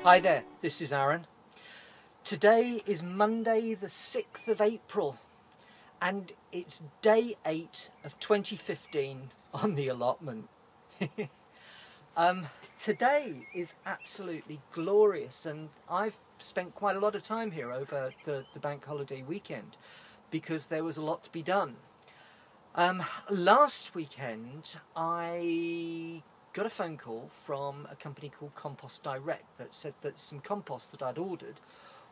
Hi there, this is Aaron. Today is Monday the 6th of April and it's day 8 of 2015 on the allotment. Today is absolutely glorious and I've spent quite a lot of time here over the bank holiday weekend because there was a lot to be done. Last weekend I got a phone call from a company called Compost Direct that said that some compost that I'd ordered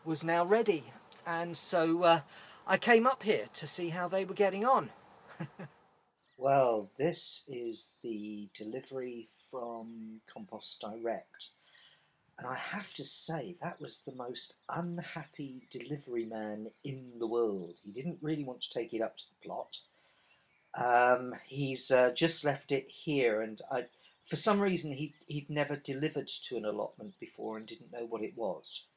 was now ready, and so I came up here to see how they were getting on. Well, this is the delivery from Compost Direct, and I have to say that was the most unhappy delivery man in the world. He didn't really want to take it up to the plot. He's just left it here, and for some reason he'd never delivered to an allotment before and didn't know what it was.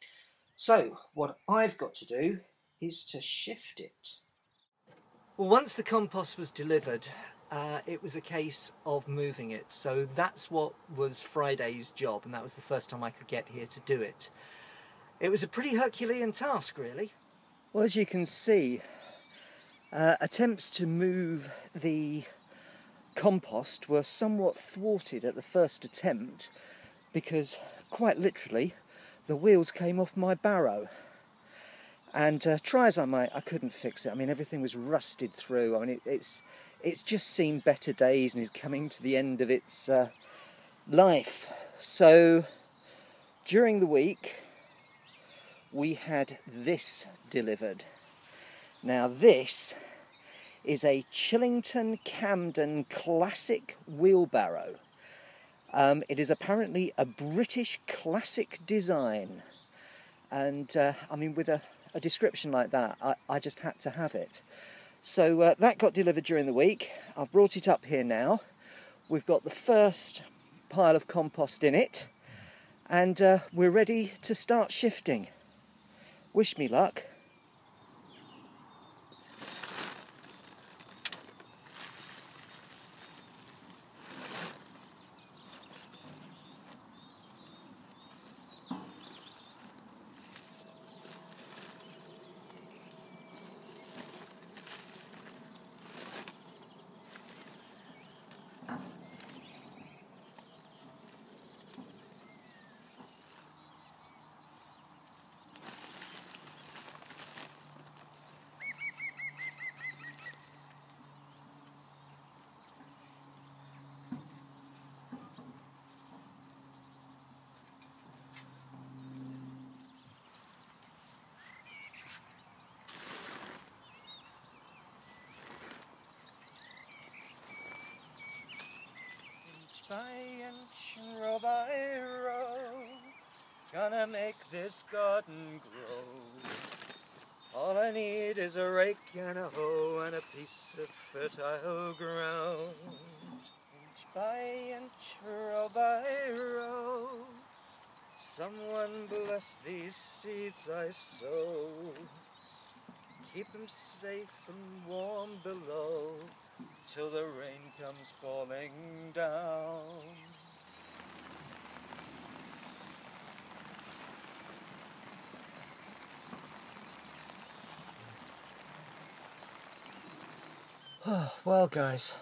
So what I've got to do is to shift it. Well, once the compost was delivered, it was a case of moving it. So that's what was Friday's job, and that was the first time I could get here to do it. It was a pretty Herculean task, really. Well, as you can see, attempts to move the compost were somewhat thwarted at the first attempt because, quite literally, the wheels came off my barrow. And try as I might, I couldn't fix it. I mean, everything was rusted through. I mean, it's just seen better days and is coming to the end of its life. So, during the week, we had this delivered. Now, this is a Chillington Camden classic wheelbarrow. It is apparently a British classic design. And, I mean, with a description like that, I just had to have it. So that got delivered during the week. I've brought it up here now. We've got the first pile of compost in it, and we're ready to start shifting. Wish me luck. By inch, row by row, gonna make this garden grow. All I need is a rake and a hoe and a piece of fertile ground. Inch by inch, row by row, someone bless these seeds I sow. Keep them safe and warm below, till the rain comes falling down. Well guys,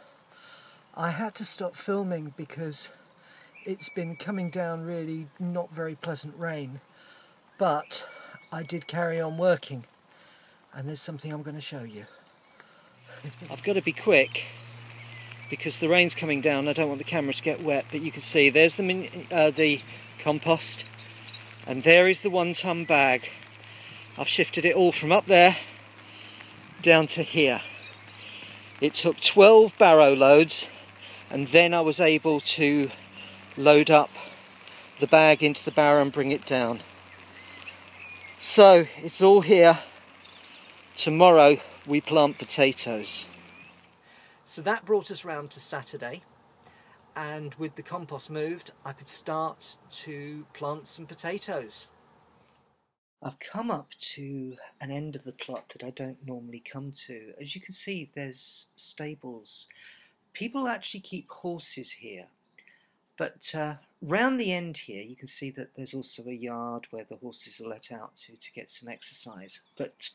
I had to stop filming because it's been coming down really not very pleasant rain, but I did carry on working, and there's something I'm going to show you. I've got to be quick because the rain's coming down. I don't want the camera to get wet, but you can see there's the compost, and there is the 1-ton bag. I've shifted it all from up there down to here. It took 12 barrow loads, and then I was able to load up the bag into the barrow and bring it down. So it's all here. Tomorrow we plant potatoes. So that brought us round to Saturday, and with the compost moved, I could start to plant some potatoes. I've come up to an end of the plot that I don't normally come to. As you can see, there's stables. People actually keep horses here. But round the end here you can see that there's also a yard where the horses are let out to get some exercise. But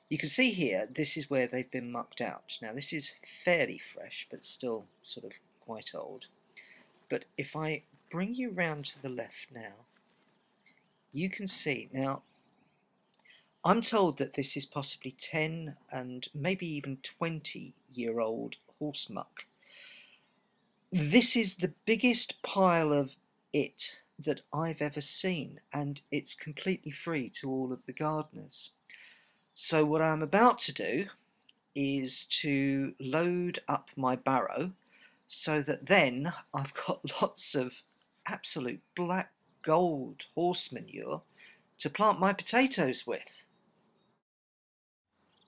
you can see here, this is where they've been mucked out. Now this is fairly fresh, but still sort of quite old. But if I bring you round to the left now, you can see, now I'm told that this is possibly 10 and maybe even 20-year-old horse muck. This is the biggest pile of it that I've ever seen, and it's completely free to all of the gardeners. So what I'm about to do is to load up my barrow so that then I've got lots of absolute black gold horse manure to plant my potatoes with.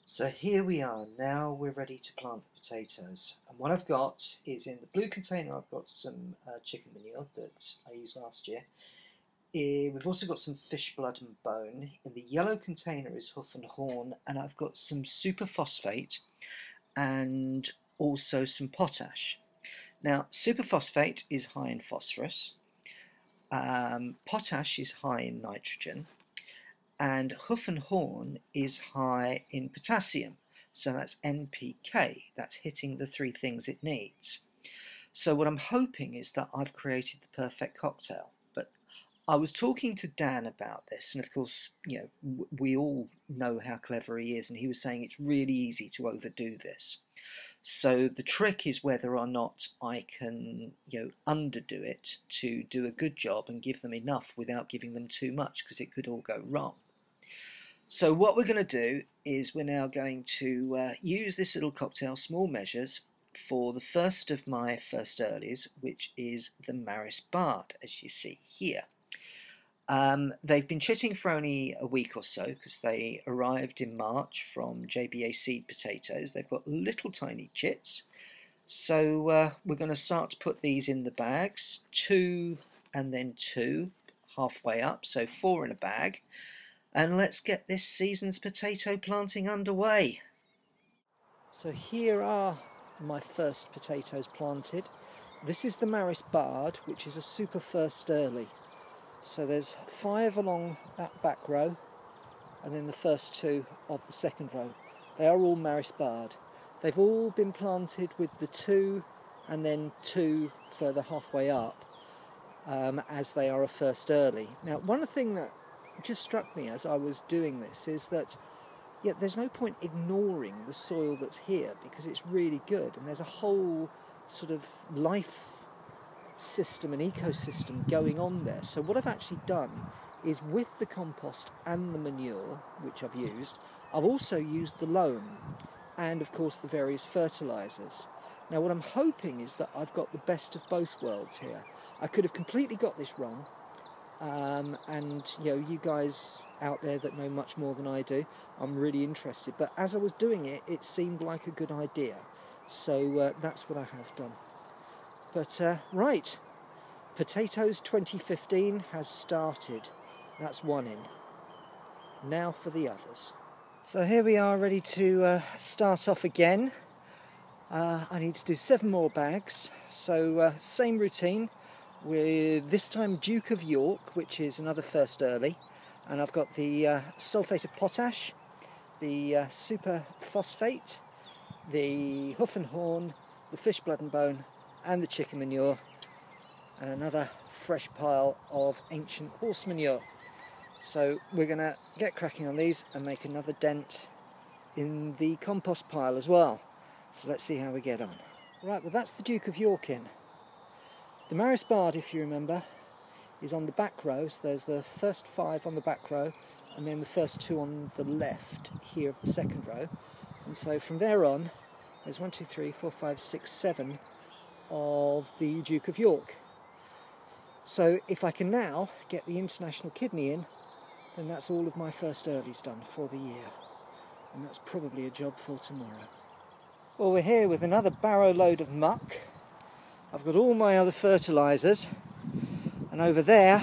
So here we are, now we're ready to plant the potatoes. And what I've got is, in the blue container I've got some chicken manure that I used last year. We've also got some fish blood and bone. In the yellow container is hoof and horn, and I've got some superphosphate and also some potash. Now superphosphate is high in phosphorus, potash is high in nitrogen, and hoof and horn is high in potassium, so that's NPK, that's hitting the three things it needs. So what I'm hoping is that I've created the perfect cocktail. But I was talking to Dan about this, and of course, you know, we all know how clever he is, and he was saying it's really easy to overdo this. So the trick is whether or not I can, you know, underdo it to do a good job and give them enough without giving them too much, because it could all go wrong. So what we're going to do is we're now going to use this little cocktail, small measures, for the first of my first earlies, which is the Maris Bard, as you see here. They've been chitting for only a week or so because they arrived in March from JBA seed potatoes. They've got little tiny chits. So we're going to start to put these in the bags, 2 and then 2, halfway up, so 4 in a bag. And let's get this season's potato planting underway. So here are my first potatoes planted. This is the Maris Bard, which is a super first early. So there's 5 along that back row, and then the first 2 of the second row. They are all Maris Bard. They've all been planted with the 2 and then 2 further halfway up, as they are a first early. Now, one thing that just struck me as I was doing this is that, yeah, there's no point ignoring the soil that's here, because it's really good, and there's a whole sort of life system, an ecosystem going on there. So what I've actually done is, with the compost and the manure which I've used, I've also used the loam and of course the various fertilisers. Now what I'm hoping is that I've got the best of both worlds here. I could have completely got this wrong, and you know, you guys out there that know much more than I do, I'm really interested, but as I was doing it, it seemed like a good idea, so that's what I have done. But right, Potatoes 2015 has started. That's 1 in. Now for the others. So here we are, ready to start off again. I need to do 7 more bags, so same routine, with this time Duke of York, which is another first early, and I've got the sulphate of potash, the super phosphate, the hoof and horn, the fish blood and bone, and the chicken manure, and another fresh pile of ancient horse manure. So we're going to get cracking on these and make another dent in the compost pile as well. So let's see how we get on. Right, well that's the Duke of York in. The Maris Bard, if you remember, is on the back row, so there's the first 5 on the back row and then the first 2 on the left here of the second row. And so from there on, there's 1, 2, 3, 4, 5, 6, 7 of the Duke of York. So if I can now get the international kidney in, then that's all of my first earlies done for the year. And that's probably a job for tomorrow. Well, we're here with another barrow load of muck. I've got all my other fertilisers, and over there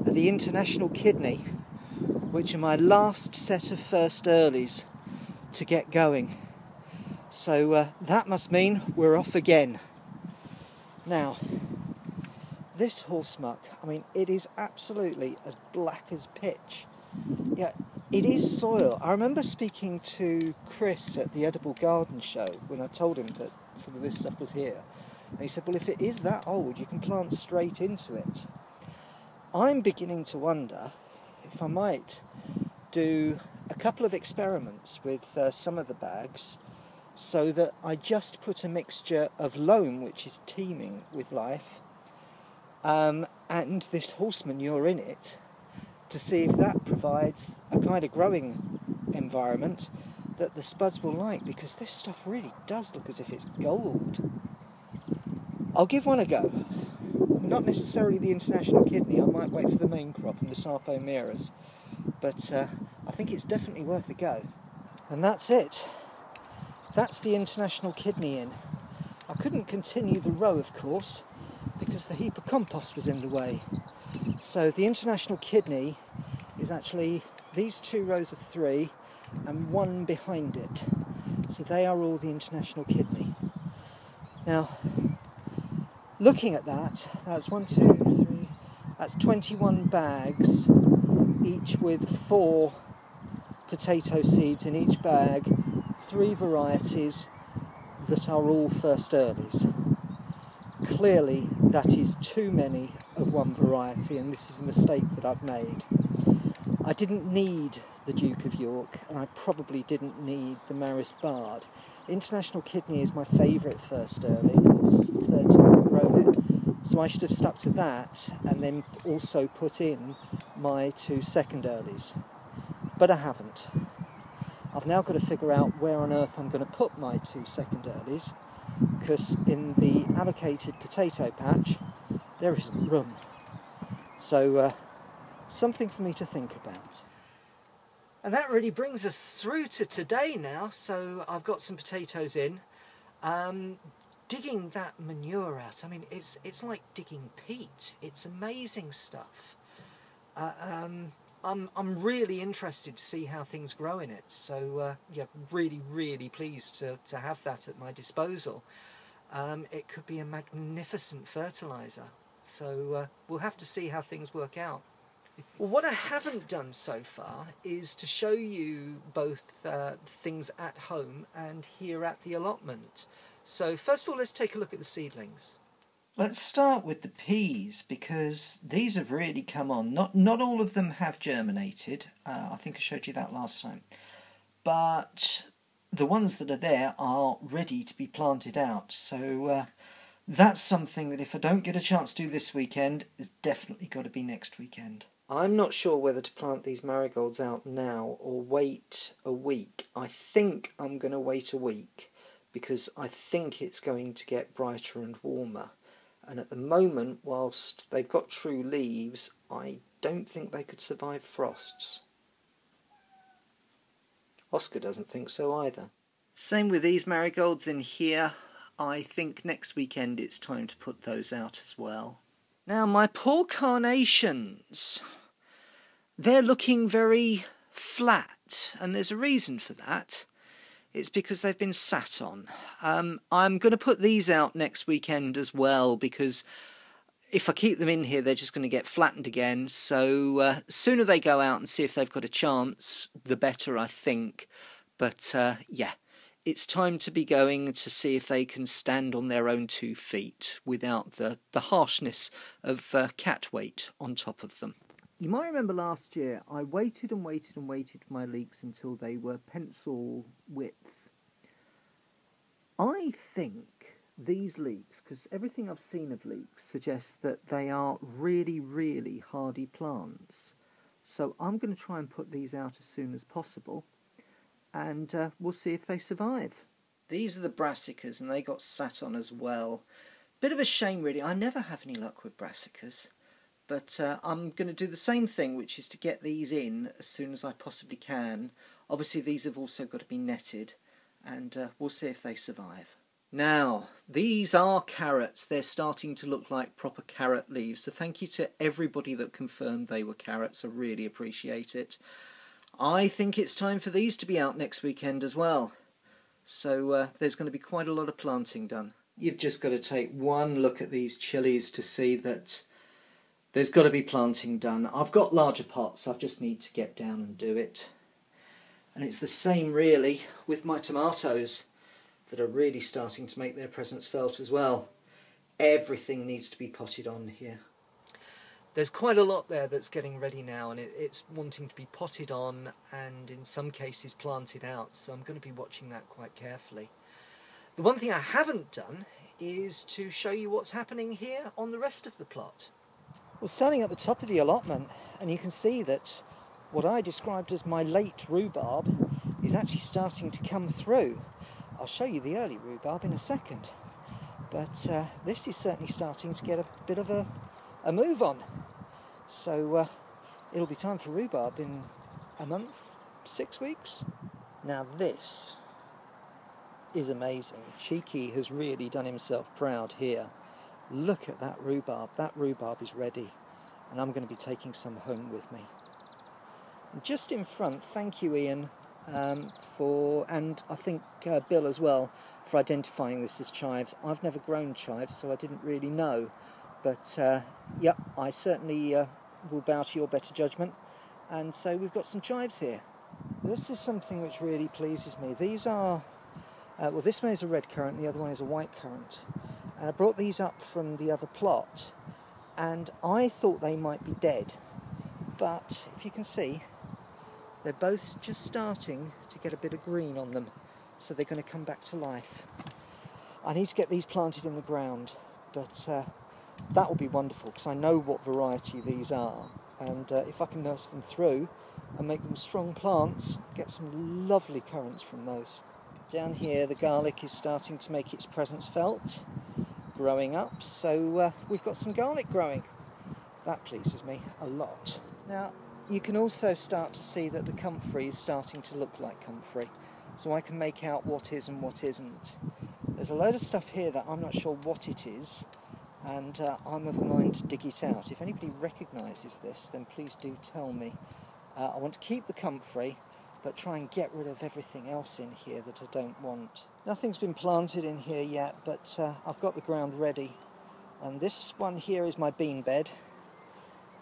are the international kidney, which are my last set of first earlies to get going. So that must mean we're off again. Now, This horse muck, I mean, it is absolutely as black as pitch. Yeah, it is soil. I remember speaking to Chris at the Edible Garden Show when I told him that some of this stuff was here. And he said, well, if it is that old, you can plant straight into it. I'm beginning to wonder if I might do a couple of experiments with some of the bags, so that I just put a mixture of loam, which is teeming with life, and this horse manure in it, to see if that provides a kind of growing environment that the spuds will like, because this stuff really does look as if it's gold. I'll give one a go. Not necessarily the international kidney, I might wait for the main crop and the sarpomeras, but I think it's definitely worth a go. And that's it. That's the international kidney in. I couldn't continue the row, of course, because the heap of compost was in the way. So the international kidney is actually these 2 rows of 3 and one behind it. So they are all the international kidney. Now, looking at that, that's 1, 2, 3, that's 21 bags, each with 4 potato seeds in each bag, 3 varieties that are all first earlies. Clearly that is too many of one variety, and this is a mistake that I've made. I didn't need the Duke of York, and I probably didn't need the Maris Bard. International kidney is my favourite first early, and this is the 3rd time I've grown it, so I should have stuck to that and then also put in my 2 second earlies. But I haven't. I've now got to figure out where on earth I'm going to put my 2 second earlies, because in the allocated potato patch there isn't room. So something for me to think about. And that really brings us through to today now. So I've got some potatoes in, digging that manure out. I mean, it's like digging peat. It's amazing stuff. I'm really interested to see how things grow in it. So yeah, really pleased to have that at my disposal. It could be a magnificent fertiliser. So we'll have to see how things work out. Well, what I haven't done so far is to show you both things at home and here at the allotment. So first of all, let's take a look at the seedlings. Let's start with the peas, because these have really come on. Not all of them have germinated. I think I showed you that last time. But the ones that are there are ready to be planted out. So that's something that if I don't get a chance to do this weekend, it's definitely got to be next weekend. I'm not sure whether to plant these marigolds out now or wait a week. I think I'm going to wait a week, because I think it's going to get brighter and warmer. And at the moment, whilst they've got true leaves, I don't think they could survive frosts. Oscar doesn't think so either. Same with these marigolds in here. I think next weekend it's time to put those out as well. Now, my poor carnations, they're looking very flat, and there's a reason for that. It's because they've been sat on. I'm going to put these out next weekend as well, because if I keep them in here, they're just going to get flattened again. So sooner they go out and see if they've got a chance, the better, I think. But yeah, it's time to be going to see if they can stand on their own 2 feet without the harshness of cat weight on top of them. You might remember last year I waited and waited for my leeks until they were pencil width. I think these leeks, because everything I've seen of leeks suggests that they are really hardy plants. So I'm going to try and put these out as soon as possible, and we'll see if they survive. These are the brassicas, and they got sat on as well. Bit of a shame really, I never have any luck with brassicas. But I'm going to do the same thing, which is to get these in as soon as I possibly can. Obviously these have also got to be netted, and we'll see if they survive. Now, these are carrots. They're starting to look like proper carrot leaves, so thank you to everybody that confirmed they were carrots. I really appreciate it. I think it's time for these to be out next weekend as well. So there's going to be quite a lot of planting done. You've just got to take one look at these chilies to see that there's got to be planting done. I've got larger pots, I just need to get down and do it. And it's the same really with my tomatoes that are really starting to make their presence felt as well. Everything needs to be potted on here. There's quite a lot there that's getting ready now, and it's wanting to be potted on and in some cases planted out, so I'm going to be watching that quite carefully. The one thing I haven't done is to show you what's happening here on the rest of the plot. Well, standing at the top of the allotment, and you can see that what I described as my late rhubarb is actually starting to come through. I'll show you the early rhubarb in a second, but this is certainly starting to get a bit of a move on. So it'll be time for rhubarb in a month, 6 weeks. Now this is amazing. Cheeky has really done himself proud here. Look at that rhubarb. That rhubarb is ready, and I'm going to be taking some home with me. And just in front, thank you Ian, and I think Bill as well, for identifying this as chives. I've never grown chives, so I didn't really know. But yep, I certainly will bow to your better judgment. And so we've got some chives here. This is something which really pleases me. These are, well, this one is a red currant, the other one is a white currant. And I brought these up from the other plot, and I thought they might be dead. But if you can see, they're both just starting to get a bit of green on them. So they're going to come back to life. I need to get these planted in the ground, but that will be wonderful because I know what variety these are, and if I can nurse them through and make them strong plants, get some lovely currants from those. Down here the garlic is starting to make its presence felt, growing up, so we've got some garlic growing. That pleases me a lot. Now you can also start to see that the comfrey is starting to look like comfrey, so I can make out what is and what isn't. There's a load of stuff here that I'm not sure what it is, and I'm of a mind to dig it out. If anybody recognises this, then please do tell me. I want to keep the comfrey, but try and get rid of everything else in here that I don't want. Nothing's been planted in here yet, but I've got the ground ready. And this one here is my bean bed,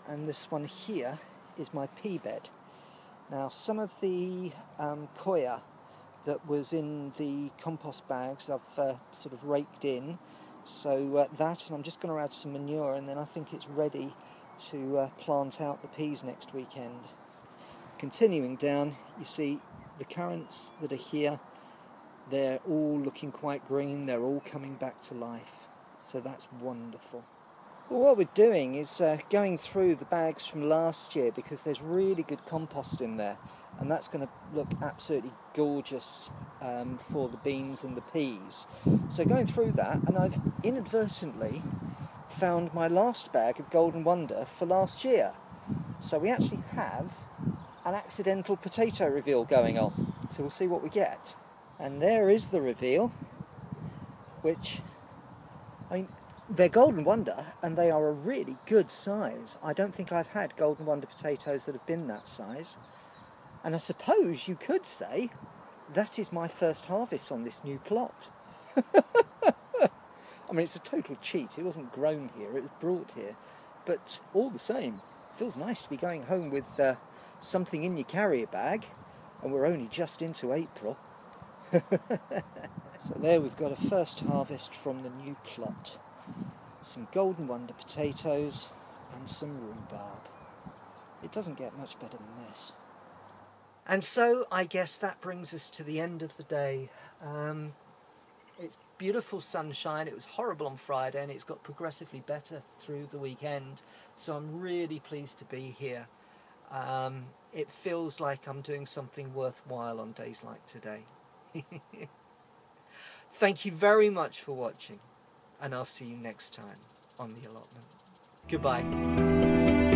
and this one here is my pea bed. Now some of the coir that was in the compost bags I've sort of raked in, so that, and I'm just going to add some manure, and then I think it's ready to plant out the peas next weekend. Continuing down, you see the currants that are here, they're all looking quite green, they're all coming back to life, so that's wonderful. Well, what we're doing is going through the bags from last year, because there's really good compost in there, and that's going to look absolutely gorgeous for the beans and the peas. So going through that, and I've inadvertently found my last bag of Golden Wonder for last year. So we actually have an accidental potato reveal going on. So we'll see what we get. And there is the reveal, which, I mean, they're Golden Wonder and they are a really good size. I don't think I've had Golden Wonder potatoes that have been that size. And I suppose you could say that is my first harvest on this new plot. I mean, it's a total cheat. It wasn't grown here, it was brought here. But all the same, it feels nice to be going home with something in your carrier bag, and we're only just into April. So there we've got a first harvest from the new plot. Some Golden Wonder potatoes and some rhubarb. It doesn't get much better than this. And so I guess that brings us to the end of the day. It's beautiful sunshine. It was horrible on Friday and it's got progressively better through the weekend. So I'm really pleased to be here. It feels like I'm doing something worthwhile on days like today. Thank you very much for watching, and I'll see you next time on The Allotment. Goodbye.